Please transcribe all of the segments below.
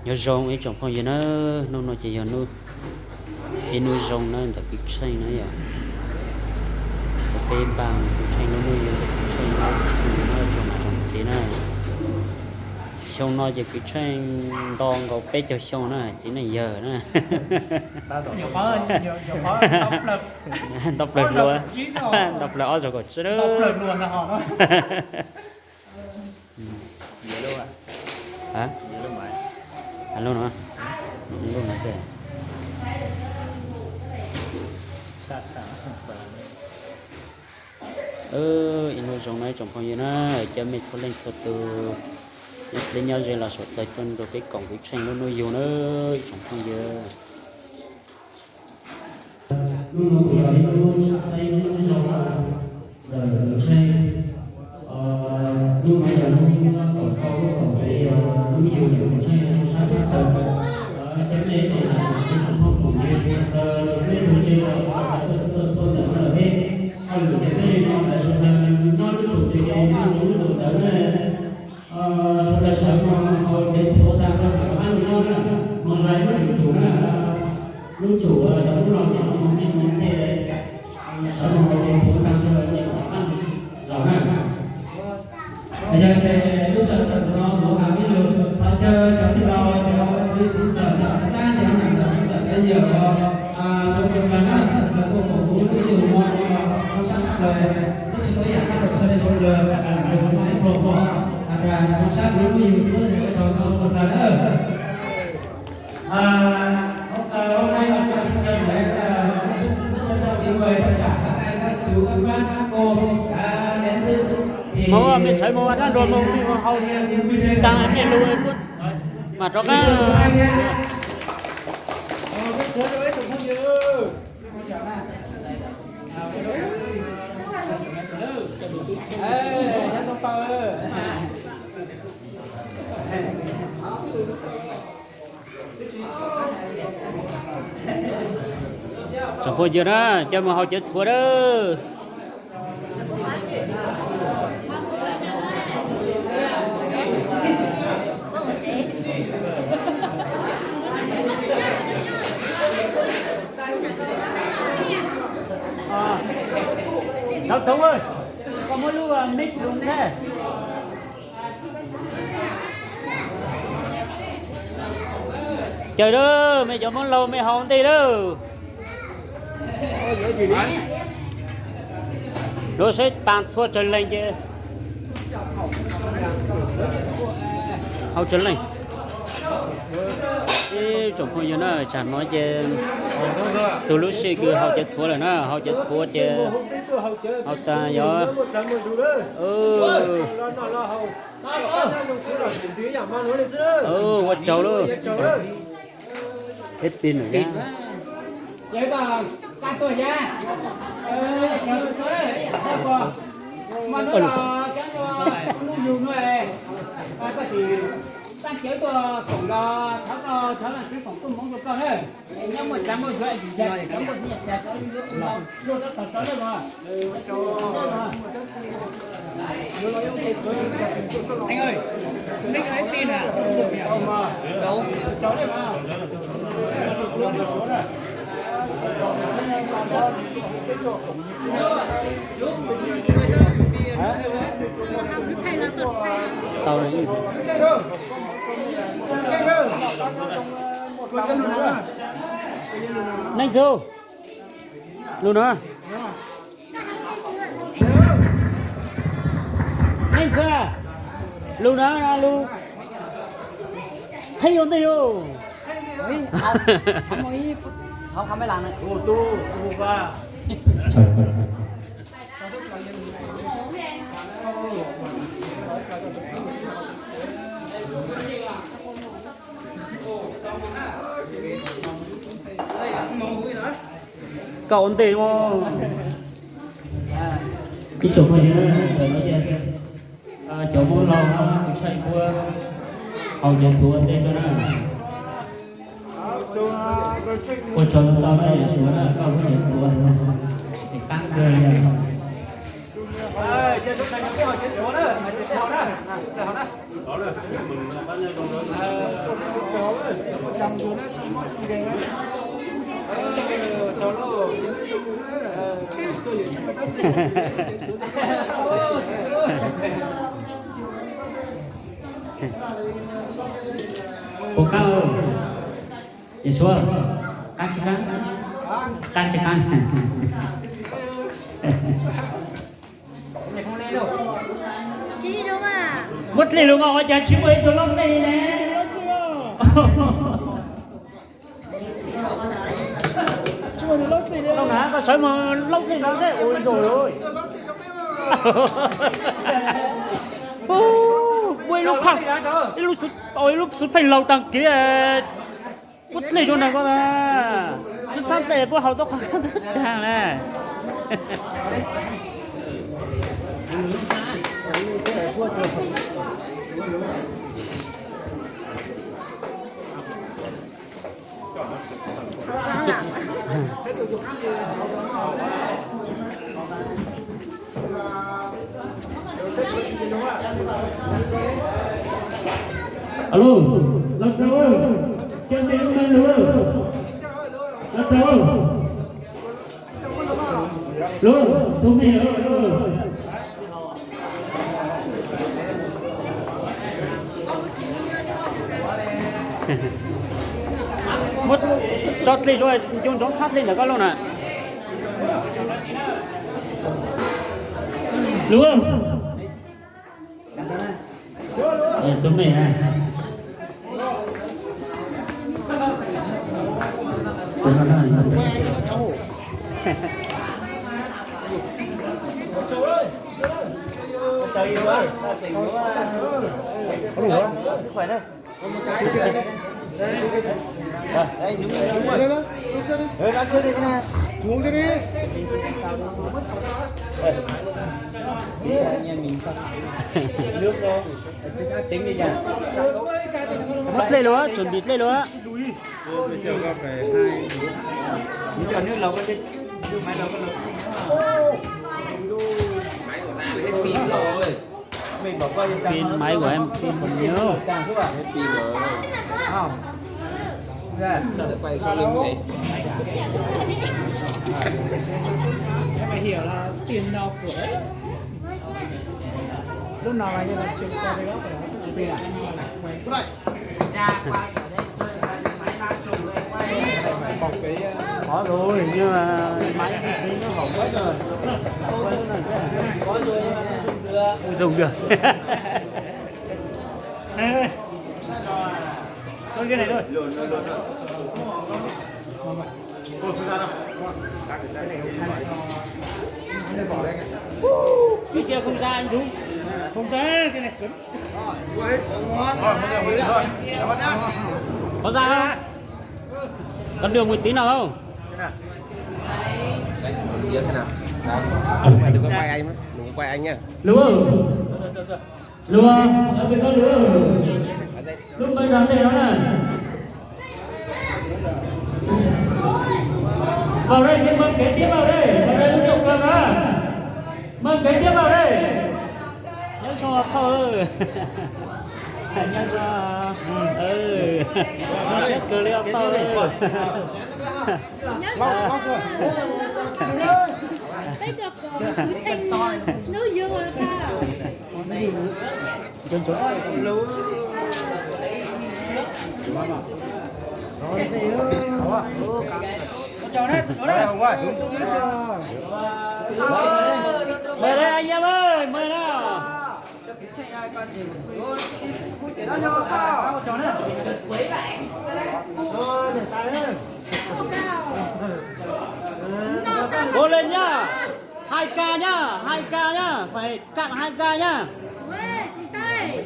nhớ rong ấy trong phong gì nó chỉ giờ nó cái nuôi rong nó là cái xây nó vậy cái bên bằng cái xây nó nuôi cái xây nó trồng gì này xong nó chỉ cái xây đòn có bé cho xong nó chỉ là giờ nữa nhiều khó độc lực luôn độc lực ở rồi còn chứ đó độc lực luôn là họ đó Nhớ luôn à? hả Nhớ luôn vậy? anh luôn hả luôn là gì ino trong này trong phong gì nó cho mình số lên số từ nhất lên nhau rồi là số tới tuần rồi cái cổng cái tranh nó nuôi nhiều nữa trong phong gì luôn của nó luôn xây luôn trong rồi xây luôn bây giờ nó còn không cái nuôi nhiều nhiều xây nó sao thế sao cái này thì là trong phong của mình cái nuôi chơi là phải số là cái hay là cái nó là số nó lúc chủ thì cái nó lúc đó là số là sao mà cái số ta nó phải ăn nó mà lại lúc chủ là lúc chủ là lúc nào nhỏ mình thế sao mà cái số tăng cho nó ăn rõ ha bây giờ sẽ lúc sau nó một hàng cái đường họ chơi cho thì lo cho dưới sinh giờ thì ta cho mình giờ sinh giờ cái giờ số tiền là nó thuộc của cái đường mọi nó sát lời tức là cái dạng được cho nên số giờ là đường nó hay pro ada nó sát nó nhiều thứ để cho một lần nữa hôm nay mình có xin nhận lễ là rất trân trọng kính mời tất cả các anh các chú các bác các cô đã đến dự mua mình sẽ mua nó rồi mua hầu tăng em đi luôn mà cho cái chẳng có gì đó cho mà họ chết xua đó Thằng Thống ơi, có mỗi lúc nick đúng thế. Trời đó, mày cho món lâu mày hòn tí đó. Rồi sẽ bàn thua trần lên chứ. Hậu trần lên. Cái trong phong giờ nó chẳng nói chứ từ lúc xưa cứ hậu chết thua là nó hậu chết thua chứ hậu ta gió quạt trâu luôn hết pin rồi nhá vậy bà ta tuổi nha chờ số đấy mà nó là cái nó dùng nó này có thì tăng chế của phòng đó tháo là cái phòng công mong được con đấy nhưng mà chấm một chuyện gì vậy chấm một nhặt chặt đó luôn đó thật sáu đấy mà anh ơi mình nói pin à đâu cháu đấy mà tàu này gì nhanh vô luôn đó nhanh ra luôn đó luôn hay không tiêu không mấy lần này Tu va. cậu ổn tiền không cái chỗ này nó phải nói gì chỗ muốn lo nó chạy qua hầu như xuống đây cho nó cô cho tao đây xuống là không có thể xuống chỉ tăng cơ nha chơi lúc này nó có cái số đó chơi số đó chơi số đó Đó là mừng bao nhiêu con đó. Cô cao ơi, đi xuống, can chỉ can. Chị đúng à? Mất liền luôn rồi, giờ chỉ mới đồ lông này nè. Đâu nè, có sợi mà lông thì nó đấy, ôi rồi ôi. Quay lúc không, lúc sụt phải lâu tăng kia, mất liền luôn này con à, chúng ta để bữa hậu tóc hàng này. Alo, làm sao ơi? Trên tiếng lên luôn. Làm sao ơi? Luôn, xuống đi nữa luôn. Mất chót lên rồi, chúng chống sát lên được các luôn à? Luôn. Chúng này à? Sức khỏe đây. Đây, Dũng rồi. Đã chơi đi cái này. Xuống cho đi. Anh em mình sao? Nước đâu? Tính đi nha. Bắt lên luôn á, chuẩn bị lên luôn á. Còn nước lẩu cái máy lẩu cái pin máy của em pin còn nhiều. Pin rồi. Không. Ra, sao lại quay sau lưng vậy? Em phải hiểu là tiền nào của đấy. Lúc nào là như là chuyện qua đây góc rồi. Tiền à? Ra qua ở đây chơi máy ba chục rồi quay. Bọc cái Có rồi nhưng mà máy thì nó hỏng quá rồi. có rồi nhưng mà Không dùng được. Này ơi. Thôi cái này thôi. Cái kia không ra anh Dũng. Không ra, cái này cứng. Có ra không? Con đường một tí nào không? Đấy, nhớ thế nào? Đó. Đừng có quay anh, đừng có quay anh nha. Lúa. Lúa, ở bên đó lúa. Lúc bây giờ đây nó này. Vào đây, cái mâm kế tiếp vào đây. Vào đây nó rộng cầm ra. Mâm kế tiếp vào đây. Nhớ cho thôi. Nhớ cho. Nó sẽ cười lên thôi. Bây giờ cứ thanh nó vừa ta. Chân chỗ. Mời đây anh em ơi, mời nào. Cố lên nhá. 2k nhá, 2k nhá, phải cạn 2k nhá. Ê, chị tay.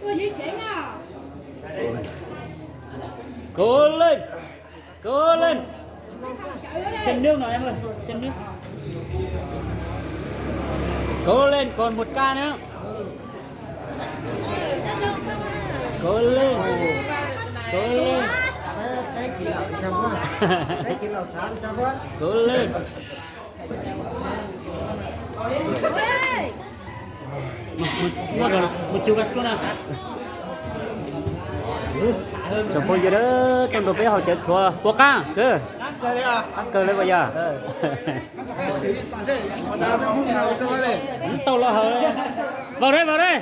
Ôi, gì vậy nào? Cố lên. Cố lên. Xem nước nào em ơi, xem nước. Cố lên, còn 1k nữa. Cố lên. Cố lên. Cố lên. Ê! một chiều gắt chỗ nào chồng cô giờ đó kem đồ bé họ chơi xua bố cá cứ ăn cờ lên bây giờ tàu lo hở vào đây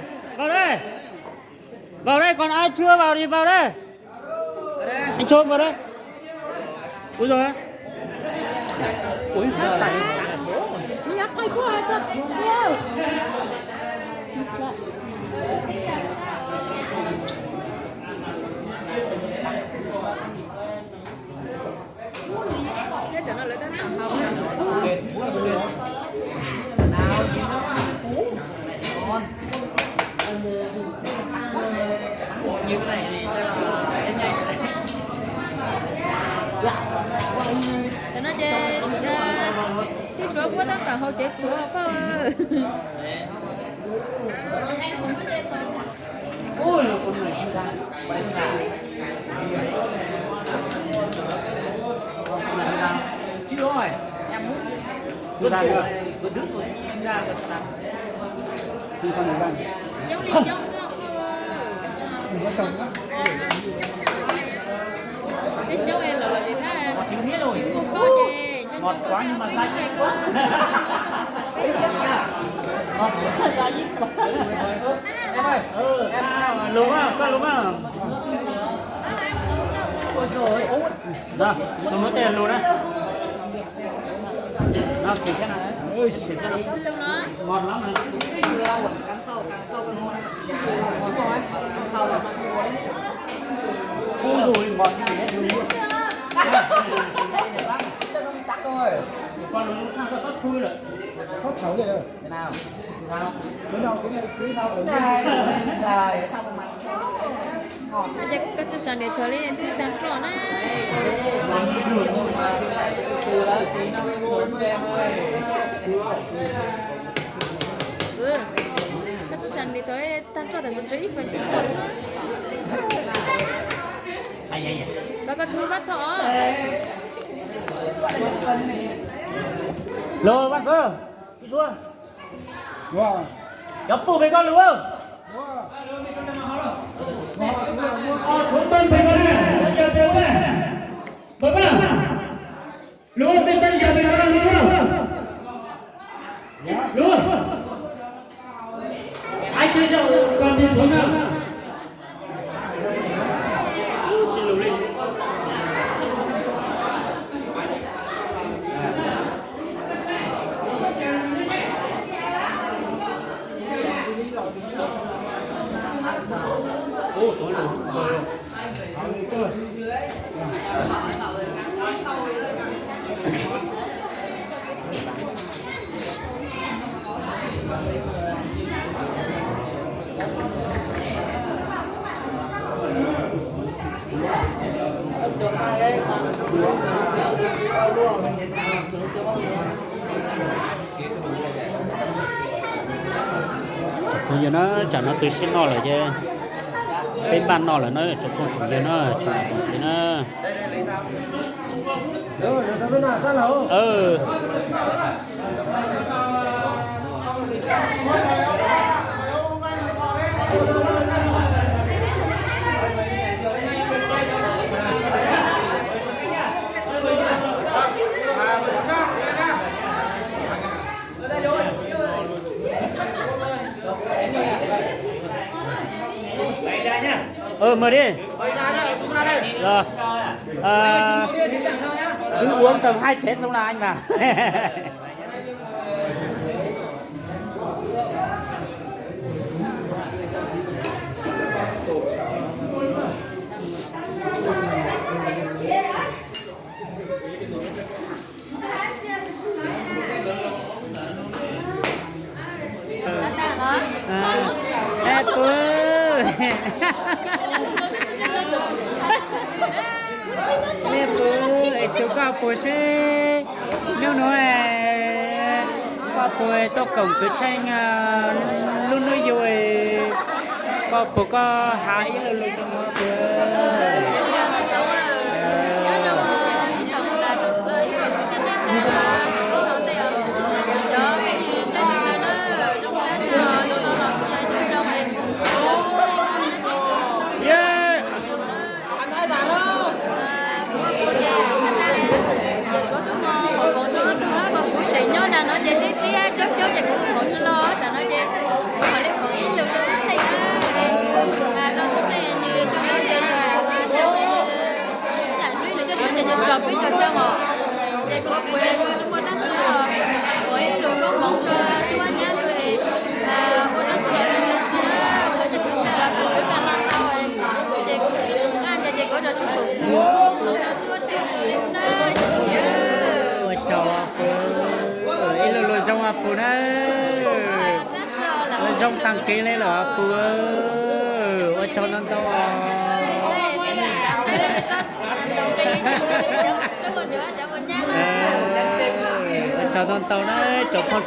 vào đây còn ai chưa vào thì vào đây anh trôm vào đây ui rồi ui sao lại nhắc tay quá thật nhiều thế cho nó lấy đến tận hồng như cái này thì chắc là em nhảy cho nó chơi xí số của tất cả hậu chế số phải ôi con này không ra Chưa rồi. em muốn không ra chưa vừa đứt rồi em ra được tầm thì con này ra giống liền giống sao Đừng có chồng á. thế cháu em là gì thế chỉ không có gì ngọt quá nhưng mà dai này có Em ơi. đúng không Ôi rồi. đó tôi nói tiền luôn đấy nó thì thế nào đấy ôi xịt ra luôn đó ngon lắm này càng sâu càng ngon đúng rồi càng sâu là càng ngon ôi rồi ngọt như thế Tắc thôi. còn lúc khác có sót chui rồi Sốt xấu vậy rồi. thế nào sao Cái nào cái này cứ nào ở này là sao mà ngọt aja có chút sản để thử lên thì tan tròn á từ đó tí năm bốn em ơi. có chút sản để thử tan tròn tại số ít phần của ai đó có chú bắt thỏ lô bác cơ đi xuống Wow. gặp tù với con đúng không xuống bên phải con bây giờ biểu đây bấm vào luôn bên bây giờ bên con đúng không luôn ai chơi rượu con đi xuống nào xin lỗi ô tối rồi bây giờ nó chẳng nó tôi xin nó là chứ cái ban nó là nó chụp con chụp giờ nó chụp con xin nó Rồi, nó bên nào sát lẩu. mời đi rồi cứ uống tầm 2 chén xong là anh vào nè bữa chú qua buổi xe nếu nói qua buổi tôi cầm cứ tranh luôn nói rồi có bữa có hái luôn luôn trong đó Hãy subscribe cho kênh Ghiền Mì Gõ để không bỏ lỡ những video hấp dẫn giờ chọn biết cho cho họ để có quê của chúng con đang rồi với rồi có mong cho tôi anh nhá tôi thì con đang rồi chỉ là bây giờ chúng ta là tôi sẽ cần làm sao ấy để anh giờ có được chúc phúc lúc đó tôi chơi từ đến nơi cho ít lô trong à phụ đấy trong tăng ký này là phụ ở trong nó đâu cho nó tàu đấy cho con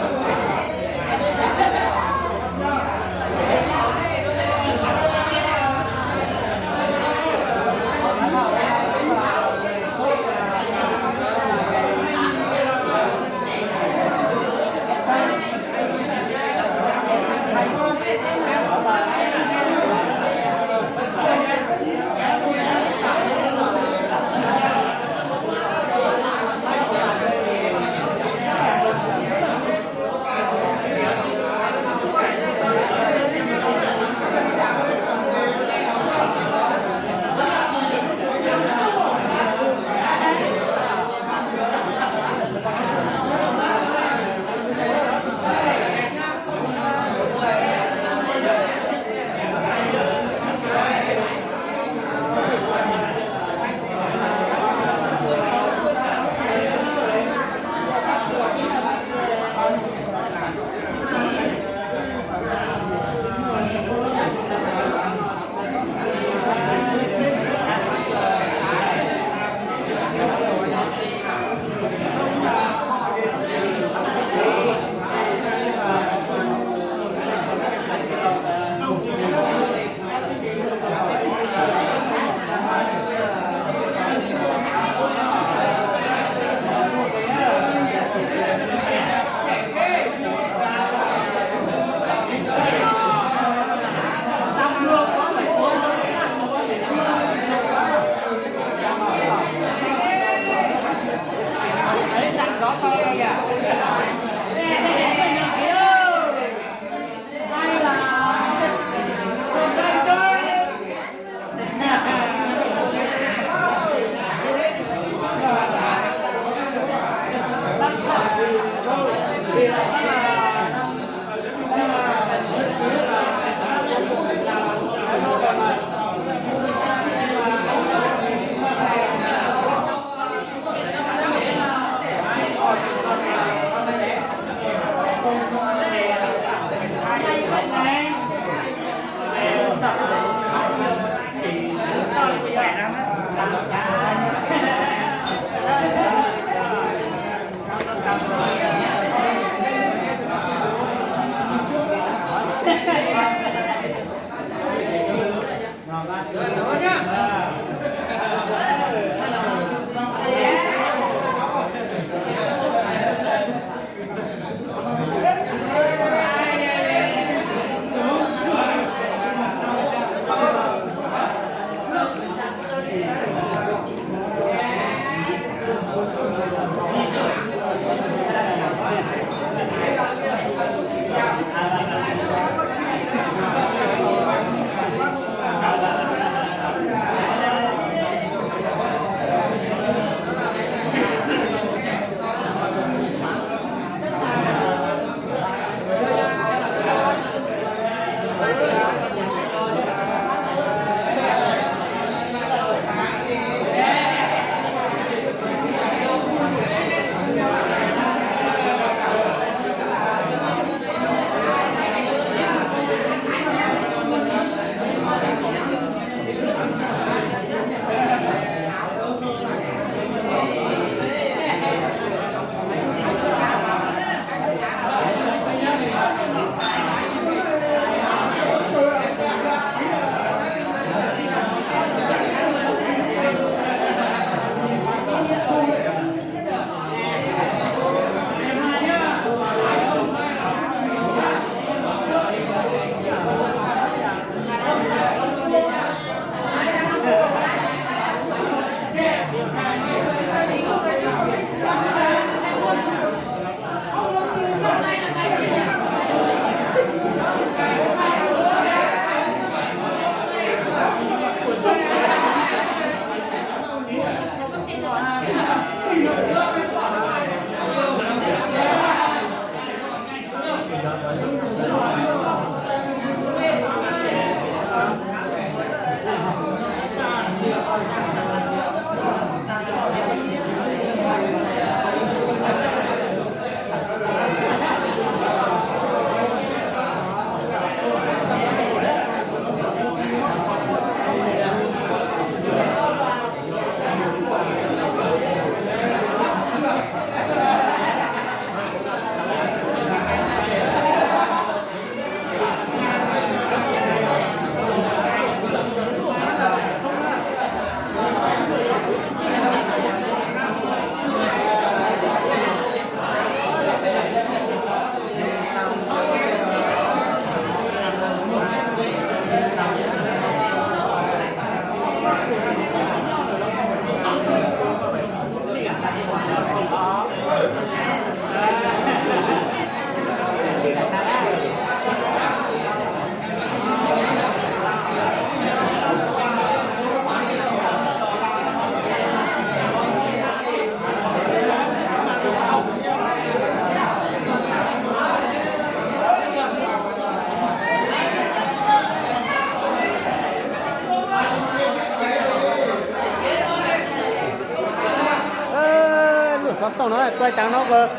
tông nó quay tăng nó vừa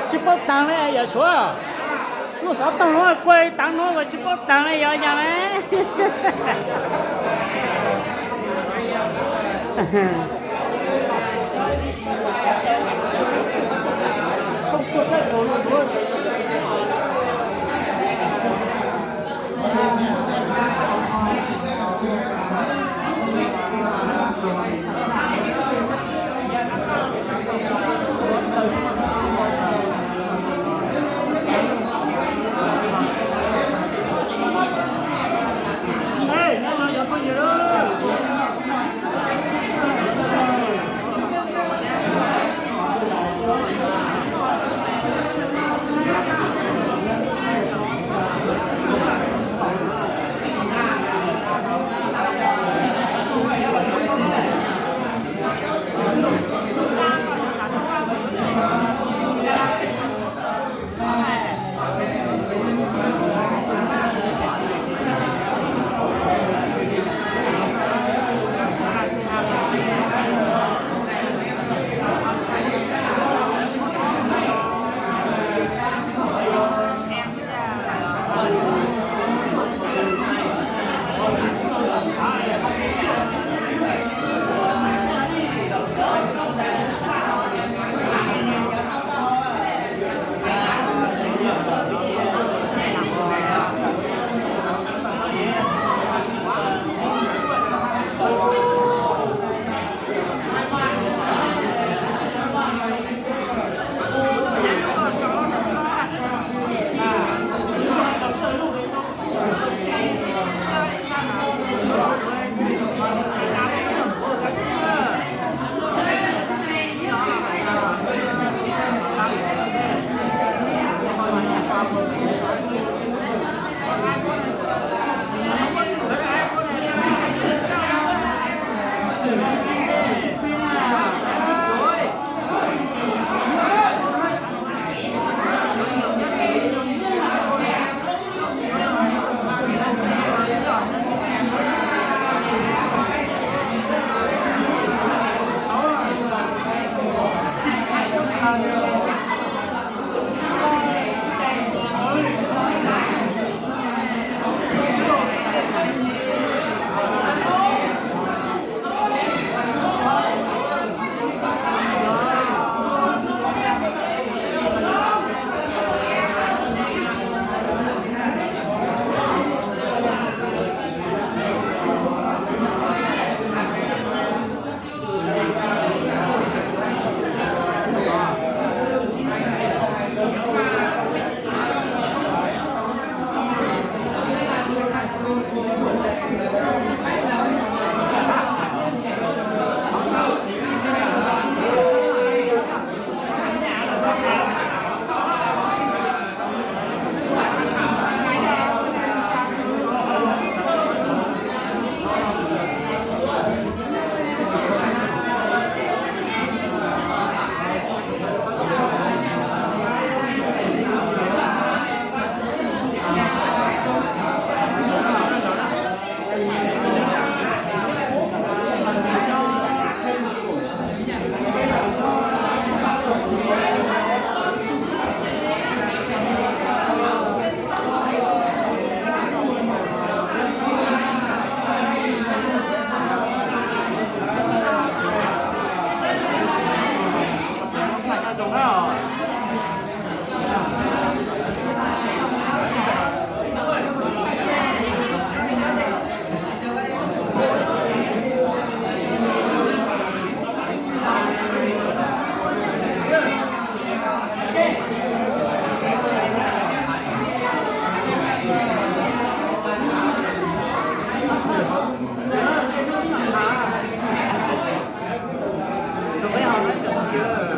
chỉ có tăng này giờ số lúc sáu tông nó quay tăng nó vừa chỉ có tăng này giờ nhà này không có cái đồ luôn Hãy subscribe cho kênh Ghiền Mì Gõ để không bỏ lỡ